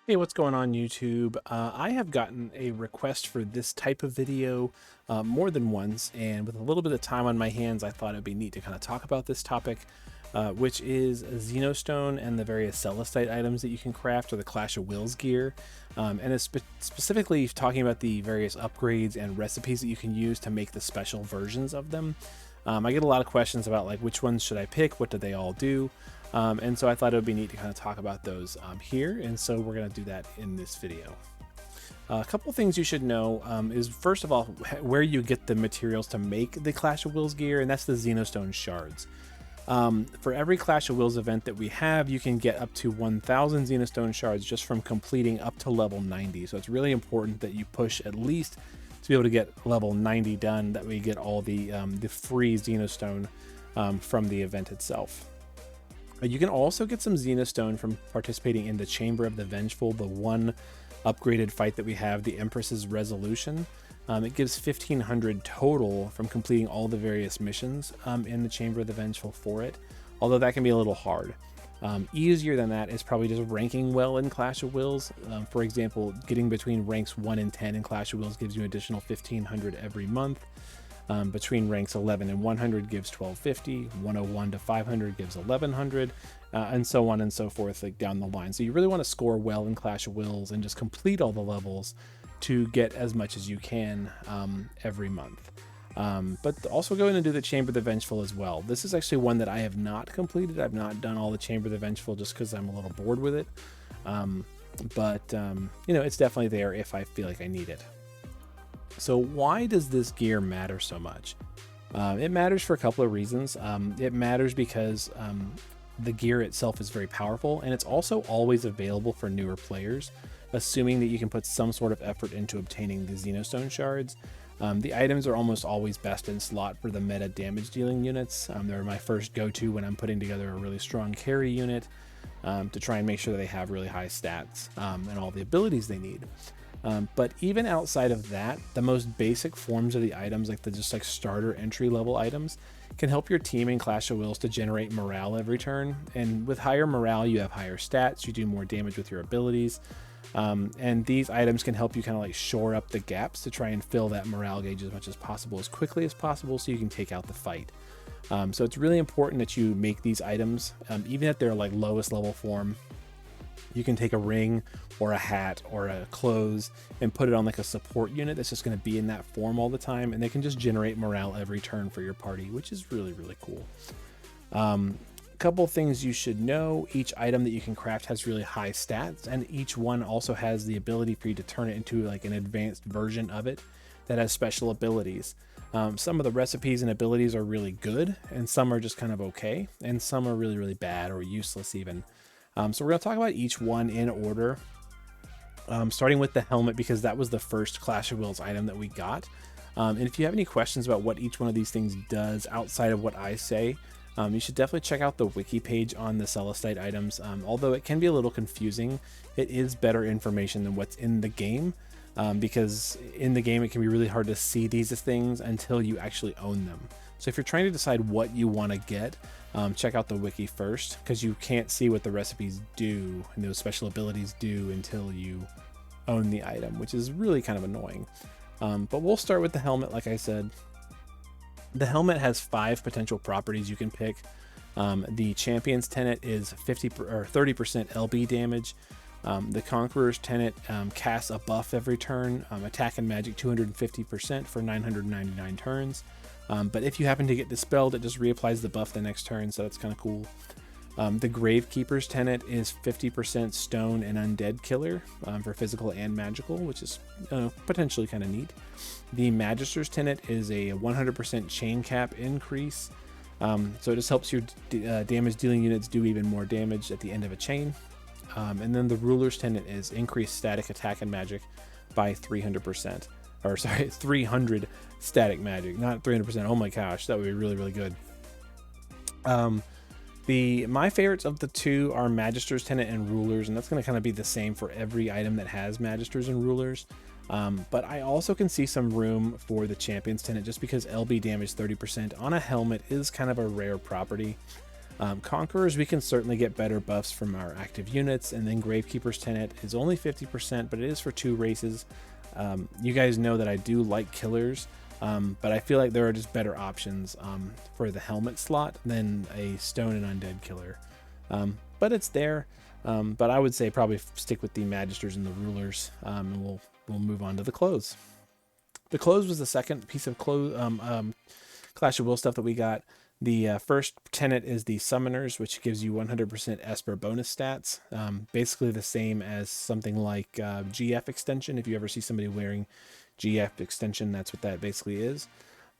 Hey, what's going on YouTube? I have gotten a request for this type of video more than once, and with a little bit of time on my hands, I thought it'd be neat to kind of talk about this topic, which is Xenostone and the various Celestite items that you can craft, or the Clash of Wills gear, and it's specifically talking about the various upgrades and recipes that you can use to make the special versions of them. I get a lot of questions about like which ones should I pick, what do they all do? And so I thought it would be neat to kind of talk about those here, and so we're going to do that in this video. A couple things you should know is, first of all, where you get the materials to make the Clash of Wills gear, and that's the Xenostone shards. For every Clash of Wills event that we have, you can get up to 1,000 Xenostone shards just from completing up to level 90. So it's really important that you push at least to be able to get level 90 done, that we get all the free Xenostone from the event itself. You can also get some Xenostone from participating in the Chamber of the Vengeful, the one upgraded fight that we have, the Empress's Resolution. It gives 1,500 total from completing all the various missions in the Chamber of the Vengeful for it, although that can be a little hard. Easier than that is probably just ranking well in Clash of Wills. For example, getting between ranks 1 and 10 in Clash of Wills gives you an additional 1,500 every month. Between ranks 11 and 100 gives 1250, 101 to 500 gives 1100, and so on and so forth, like down the line. So you really want to score well in Clash of Wills and just complete all the levels to get as much as you can every month. But also go in and do the Chamber of the Vengeful as well. This is actually one that I have not completed. I've not done all the Chamber of the Vengeful just because I'm a little bored with it. You know, it's definitely there if I feel like I need it. So why does this gear matter so much? It matters for a couple of reasons. It matters because the gear itself is very powerful, and it's also always available for newer players, assuming that you can put some sort of effort into obtaining the Xenostone shards. The items are almost always best in slot for the meta damage dealing units. They're my first go-to when I'm putting together a really strong carry unit to try and make sure that they have really high stats and all the abilities they need. But even outside of that, the most basic forms of the items, like the just like starter entry level items, can help your team in Clash of Wills to generate morale every turn. And with higher morale, you have higher stats, you do more damage with your abilities. And these items can help you kind of like shore up the gaps to try and fill that morale gauge as much as possible, as quickly as possible, so you can take out the fight. So it's really important that you make these items, even at their like lowest level form. You can take a ring or a hat or a clothes and put it on like a support unit that's just going to be in that form all the time, and they can just generate morale every turn for your party, which is really, really cool. Couple things you should know: each item that you can craft has really high stats, and each one also has the ability for you to turn it into like an advanced version of it that has special abilities. Some of the recipes and abilities are really good, and some are just kind of okay, and some are really, really bad or useless even. So we're going to talk about each one in order, starting with the helmet, because that was the first Clash of Wills item that we got. And if you have any questions about what each one of these things does outside of what I say, you should definitely check out the wiki page on the Celestite items. Although it can be a little confusing, it is better information than what's in the game, because in the game it can be really hard to see these things until you actually own them. So if you're trying to decide what you want to get, check out the wiki first, because you can't see what the recipes do and those special abilities do until you own the item, which is really kind of annoying. But we'll start with the helmet. Like I said, the helmet has 5 potential properties you can pick. The Champion's Tenet is 50 or 30% LB damage. The Conqueror's Tenet casts a buff every turn, attack and magic 250% for 999 turns. But if you happen to get dispelled, it just reapplies the buff the next turn, so that's kind of cool. The Gravekeeper's Tenet is 50% stone and undead killer for physical and magical, which is potentially kind of neat. The Magister's Tenet is a 100% chain cap increase, so it just helps your damage dealing units do even more damage at the end of a chain. And then the Ruler's Tenet is increased static attack and magic by 300%. Or sorry, 300 static magic, not 300%. Oh my gosh, that would be really, really good. My favorites of the two are Magister's Tenet and Rulers, and that's going to kind of be the same for every item that has Magisters and Rulers. But I also can see some room for the Champion's Tenet, just because LB damage 30% on a helmet is kind of a rare property. Conquerors, we can certainly get better buffs from our active units, and then Gravekeeper's Tenet is only 50%, but it is for 2 races. You guys know that I do like killers, but I feel like there are just better options for the helmet slot than a stone and undead killer. But it's there. But I would say probably stick with the Magisters and the Rulers, and we'll move on to the clothes. The clothes was the second piece of Clash of Will stuff that we got. The first tenet is the Summoners, which gives you 100% Esper bonus stats. Basically the same as something like GF extension. If you ever see somebody wearing GF extension, that's what that basically is.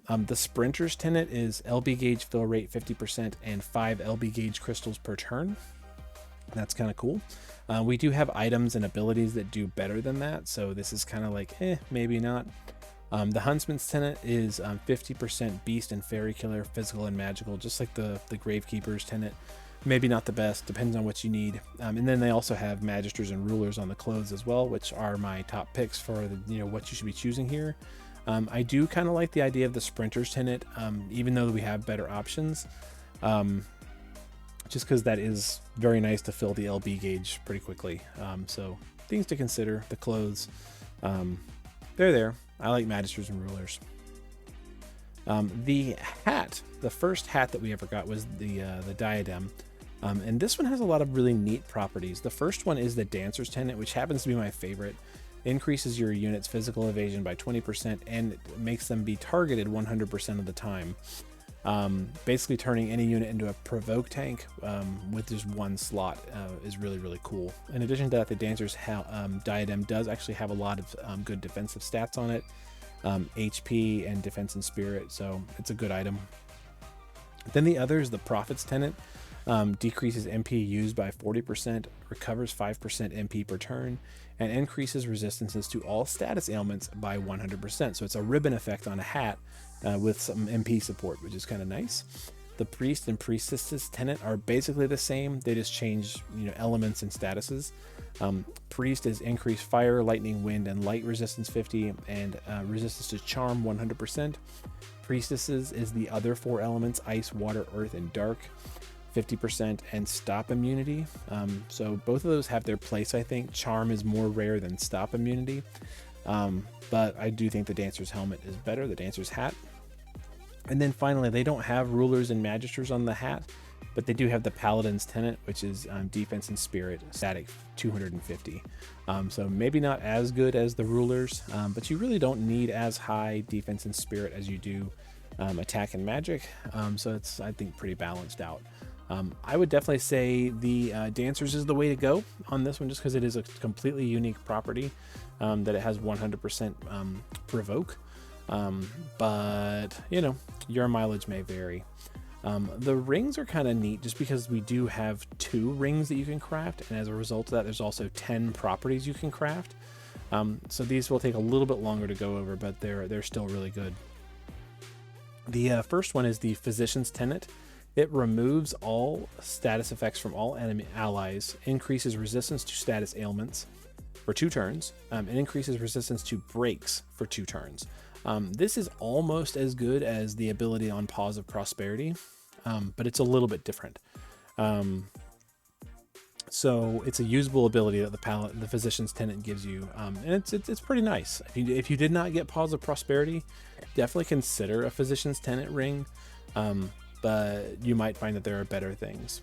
The Sprinters tenet is LB gauge fill rate 50% and 5 LB gauge crystals per turn. That's kind of cool. We do have items and abilities that do better than that, so this is kind of like, maybe not. The Huntsman's tenet is 50% beast and fairy killer, physical and magical, just like the Gravekeeper's tenet. Maybe not the best, depends on what you need. And then they also have Magisters and Rulers on the clothes as well, which are my top picks for what you should be choosing here. I do kind of like the idea of the Sprinter's tenet, even though we have better options. Just because that is very nice to fill the LB gauge pretty quickly. So things to consider. The clothes, they're there. I like Magisters and Rulers. The hat, the first hat that we ever got was the diadem. And this one has a lot of really neat properties. The first one is the Dancer's Tenet, which happens to be my favorite. Increases your unit's physical evasion by 20% and makes them be targeted 100% of the time. Basically turning any unit into a provoke tank with just one slot is really, really cool. In addition to that, the Dancer's diadem does actually have a lot of good defensive stats on it, HP and defense and spirit, so it's a good item. Then the other is the Prophet's Tenet. Decreases MP used by 40%, recovers 5% MP per turn, and increases resistances to all status ailments by 100%. So it's a ribbon effect on a hat with some MP support, which is kind of nice. The Priest and Priestess's Tenet are basically the same. They just change elements and statuses. Priest is increased fire, lightning, wind, and light resistance 50, and resistance to charm 100%. Priestesses is the other 4 elements, ice, water, earth, and dark, 50%, and stop immunity. So both of those have their place, I think. Charm is more rare than stop immunity. But I do think the Dancer's helmet is better, the Dancer's hat. And then finally, they don't have Rulers and Magisters on the hat, but they do have the Paladin's Tenet, which is defense and spirit, static 250. So maybe not as good as the Rulers, but you really don't need as high defense and spirit as you do attack and magic. So it's, I think, pretty balanced out. I would definitely say the Dancers is the way to go on this one, just because it is a completely unique property, that it has 100% provoke. But your mileage may vary. The rings are kind of neat just because we do have 2 rings that you can craft, and as a result of that, there's also 10 properties you can craft. So these will take a little bit longer to go over, but they're still really good. The first one is the Physician's Tenet. It removes all status effects from all enemy allies, increases resistance to status ailments for 2 turns, and increases resistance to breaks for 2 turns. This is almost as good as the ability on Pause of Prosperity, but it's a little bit different. So it's a usable ability that the Physician's Tenet gives you, and it's pretty nice. If you did not get Pause of Prosperity, definitely consider a Physician's Tenet ring. But you might find that there are better things.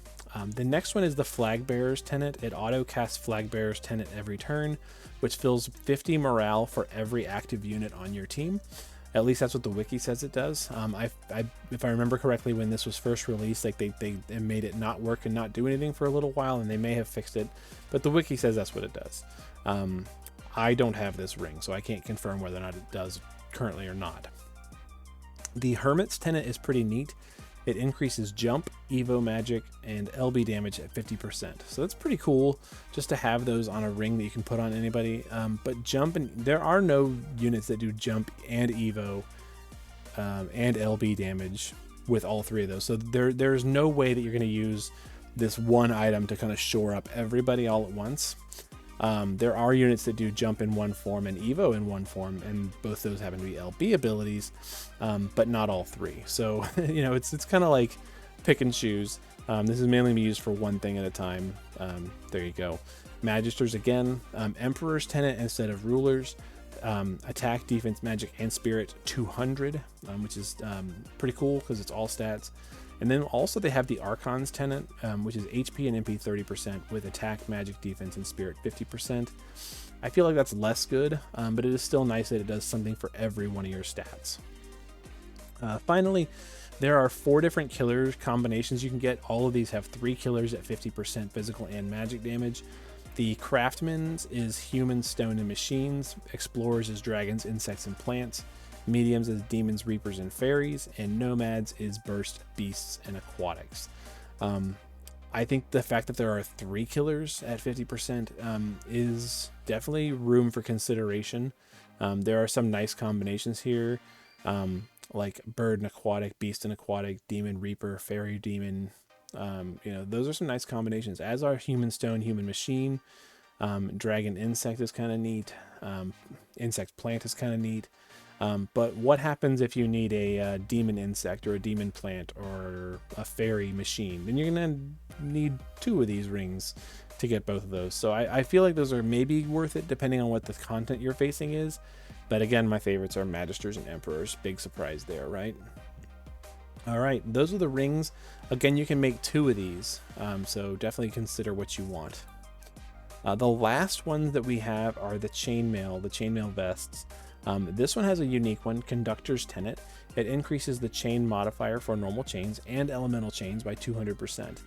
The next one is the Flag Bearer's Tenet. It auto casts Flag Bearer's Tenet every turn, which fills 50 morale for every active unit on your team. At least that's what the wiki says it does. If I remember correctly, when this was first released, like they made it not work and not do anything for a little while, and they may have fixed it, but the wiki says that's what it does. I don't have this ring, so I can't confirm whether or not it does currently or not. The Hermit's Tenet is pretty neat. It increases jump, evo magic, and LB damage at 50%. So that's pretty cool just to have those on a ring that you can put on anybody. But jump, and there are no units that do jump and evo and LB damage with all 3 of those. So there's no way that you're going to use this one item to kind of shore up everybody all at once. There are units that do jump in one form and evo in one form, and both those happen to be LB abilities, but not all 3. So it's kind of like pick and choose. This is mainly used for one thing at a time. There you go. Magisters again, Emperor's Tenet instead of Rulers. Attack, defense, magic, and spirit 200, which is pretty cool because it's all stats. And then also they have the Archon's Tenet, which is HP and MP 30% with attack, magic, defense, and spirit 50%. I feel like that's less good, but it is still nice that it does something for every one of your stats. Finally, there are 4 different killer combinations you can get. All of these have 3 killers at 50% physical and magic damage. The Craftman's is humans, stone, and machines. Explorers is dragons, insects, and plants. Mediums is demons, reapers, and fairies. And nomads is burst, beasts, and aquatics. I think the fact that there are 3 killers at 50% is definitely room for consideration. There are some nice combinations here, like bird and aquatic, beast and aquatic, demon, reaper, fairy, demon. Those are some nice combinations, as are human, stone, human, machine. Dragon, insect is kind of neat. Insect, plant is kind of neat. But what happens if you need a demon insect or a demon plant or a fairy machine? Then you're going to need 2 of these rings to get both of those. So I feel like those are maybe worth it depending on what the content you're facing is. But again, my favorites are Magisters and Emperors. Big surprise there, right? All right, those are the rings. Again, you can make 2 of these, so definitely consider what you want. The last ones that we have are the chainmail vests. This one has a unique one, Conductor's Tenet. It increases the chain modifier for normal chains and elemental chains by 200%.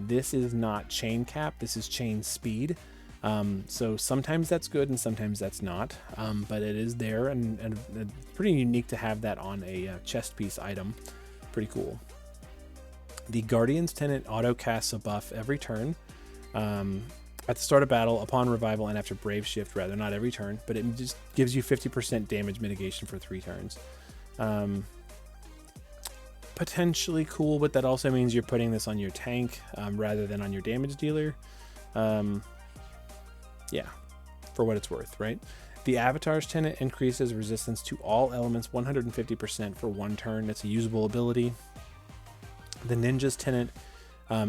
This is not chain cap, this is chain speed. So sometimes that's good and sometimes that's not, but it is there, and pretty unique to have that on a chest piece item. Pretty cool. The Guardian's Tenet auto casts a buff every turn. At the start of battle, upon revival, and after Brave Shift, rather, not every turn, but it just gives you 50% damage mitigation for 3 turns. Potentially cool, but that also means you're putting this on your tank rather than on your damage dealer. Yeah, for what it's worth, right? The Avatar's Tenet increases resistance to all elements 150% for 1 turn. It's a usable ability. The Ninja's Tenet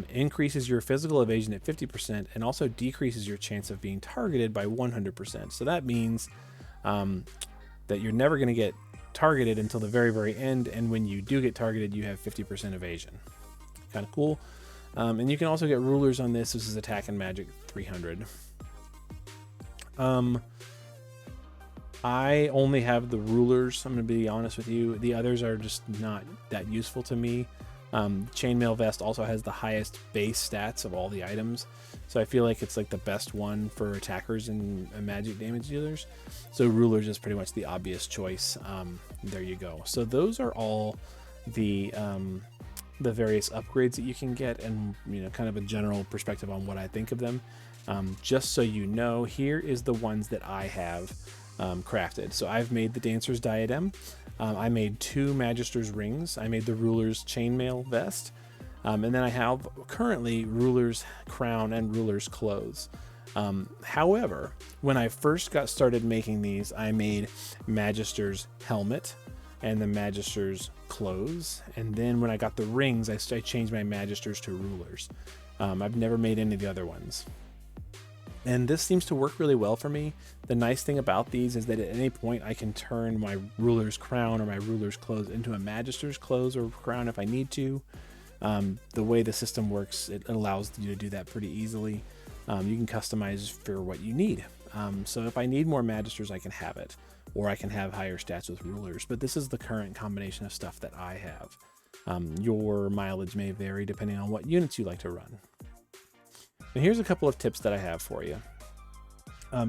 increases your physical evasion at 50% and also decreases your chance of being targeted by 100%. So that means that you're never going to get targeted until the very, very end. And when you do get targeted, you have 50% evasion. Kind of cool. And you can also get rulers on this. This is attack and magic 300. I only have the rulers. I'm going to be honest with you. The others are just not that useful to me. Chainmail vest also has the highest base stats of all the items, so I feel like it's like the best one for attackers and magic damage dealers. So rulers is pretty much the obvious choice. There you go. So those are all the various upgrades that you can get, and kind of a general perspective on what I think of them. Just so you know, here is the ones that I have crafted. So I've made the Dancer's Diadem. I made 2 Magister's rings. I made the Ruler's Chainmail vest. And then I have currently Ruler's crown and Ruler's clothes. However, when I first got started making these, I made Magister's helmet and the Magister's clothes. And then when I got the rings, I changed my Magisters to Rulers. I've never made any of the other ones. And this seems to work really well for me. The nice thing about these is that at any point I can turn my Ruler's crown or my Ruler's clothes into a Magister's clothes or crown if I need to. The way the system works, it allows you to do that pretty easily. You can customize for what you need. So if I need more Magisters, I can have it, or I can have higher stats with Rulers. But this is the current combination of stuff that I have. Your mileage may vary depending on what units you like to run. And here's a couple of tips that I have for you.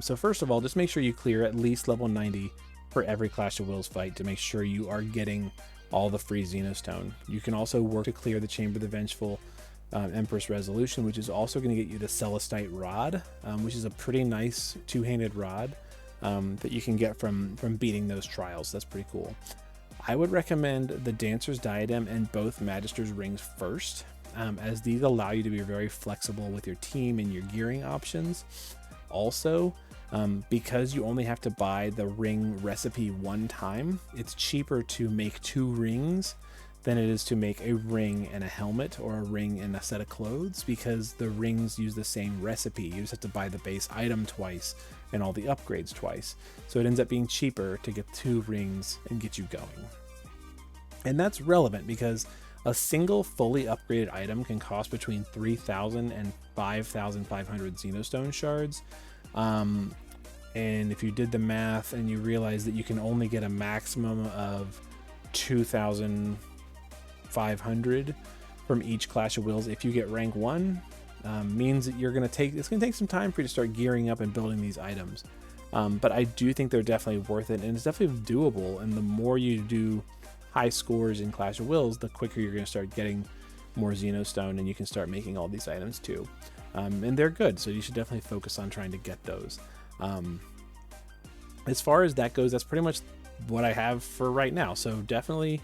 So first of all, just make sure you clear at least level 90 for every Clash of Wills fight to make sure you are getting all the free Xenostone. You can also work to clear the Chamber of the Vengeful Empress Resolution, which is also going to get you the Celestite Rod, which is a pretty nice 2-handed rod that you can get from beating those trials. That's pretty cool. I would recommend the Dancer's Diadem and both Magister's rings first, as these allow you to be very flexible with your team and your gearing options. Also, because you only have to buy the ring recipe 1 time, it's cheaper to make 2 rings than it is to make a ring and a helmet or a ring and a set of clothes, because the rings use the same recipe. You just have to buy the base item twice and all the upgrades twice. So it ends up being cheaper to get 2 rings and get you going. And that's relevant because a single fully upgraded item can cost between 3,000 and 5,500 Xenostone shards. And if you did the math and you realize that you can only get a maximum of 2,500 from each Clash of Wills if you get rank 1, means that it's gonna take some time for you to start gearing up and building these items. But I do think they're definitely worth it, and it's definitely doable. And the more you do high scores in Clash of Wills, the quicker you're gonna start getting more Xenostone, and you can start making all these items too. And they're good, so you should definitely focus on trying to get those. As far as that goes, that's pretty much what I have for right now. So definitely,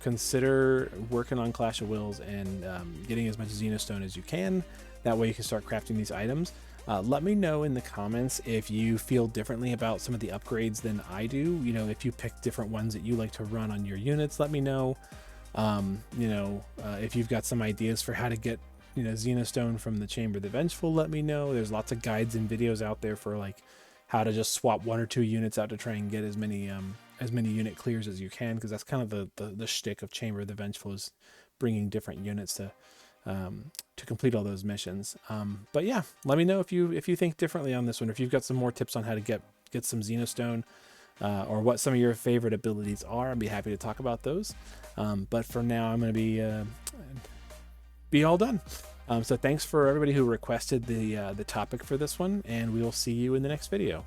consider working on Clash of Wills and getting as much Xenostone as you can. That way you can start crafting these items. Let me know in the comments if you feel differently about some of the upgrades than I do. If you pick different ones that you like to run on your units, let me know. If you've got some ideas for how to get Xenostone from the Chamber of the Vengeful, let me know. There's lots of guides and videos out there for like how to just swap 1 or 2 units out to try and get as many unit clears as you can, because that's kind of the shtick of Chamber of the Vengeful, is bringing different units to complete all those missions. But yeah, let me know if you think differently on this one, or if you've got some more tips on how to get some Xenostone, or what some of your favorite abilities are. I'd be happy to talk about those. But for now, I'm going to be all done. So thanks for everybody who requested the topic for this one, and we will see you in the next video.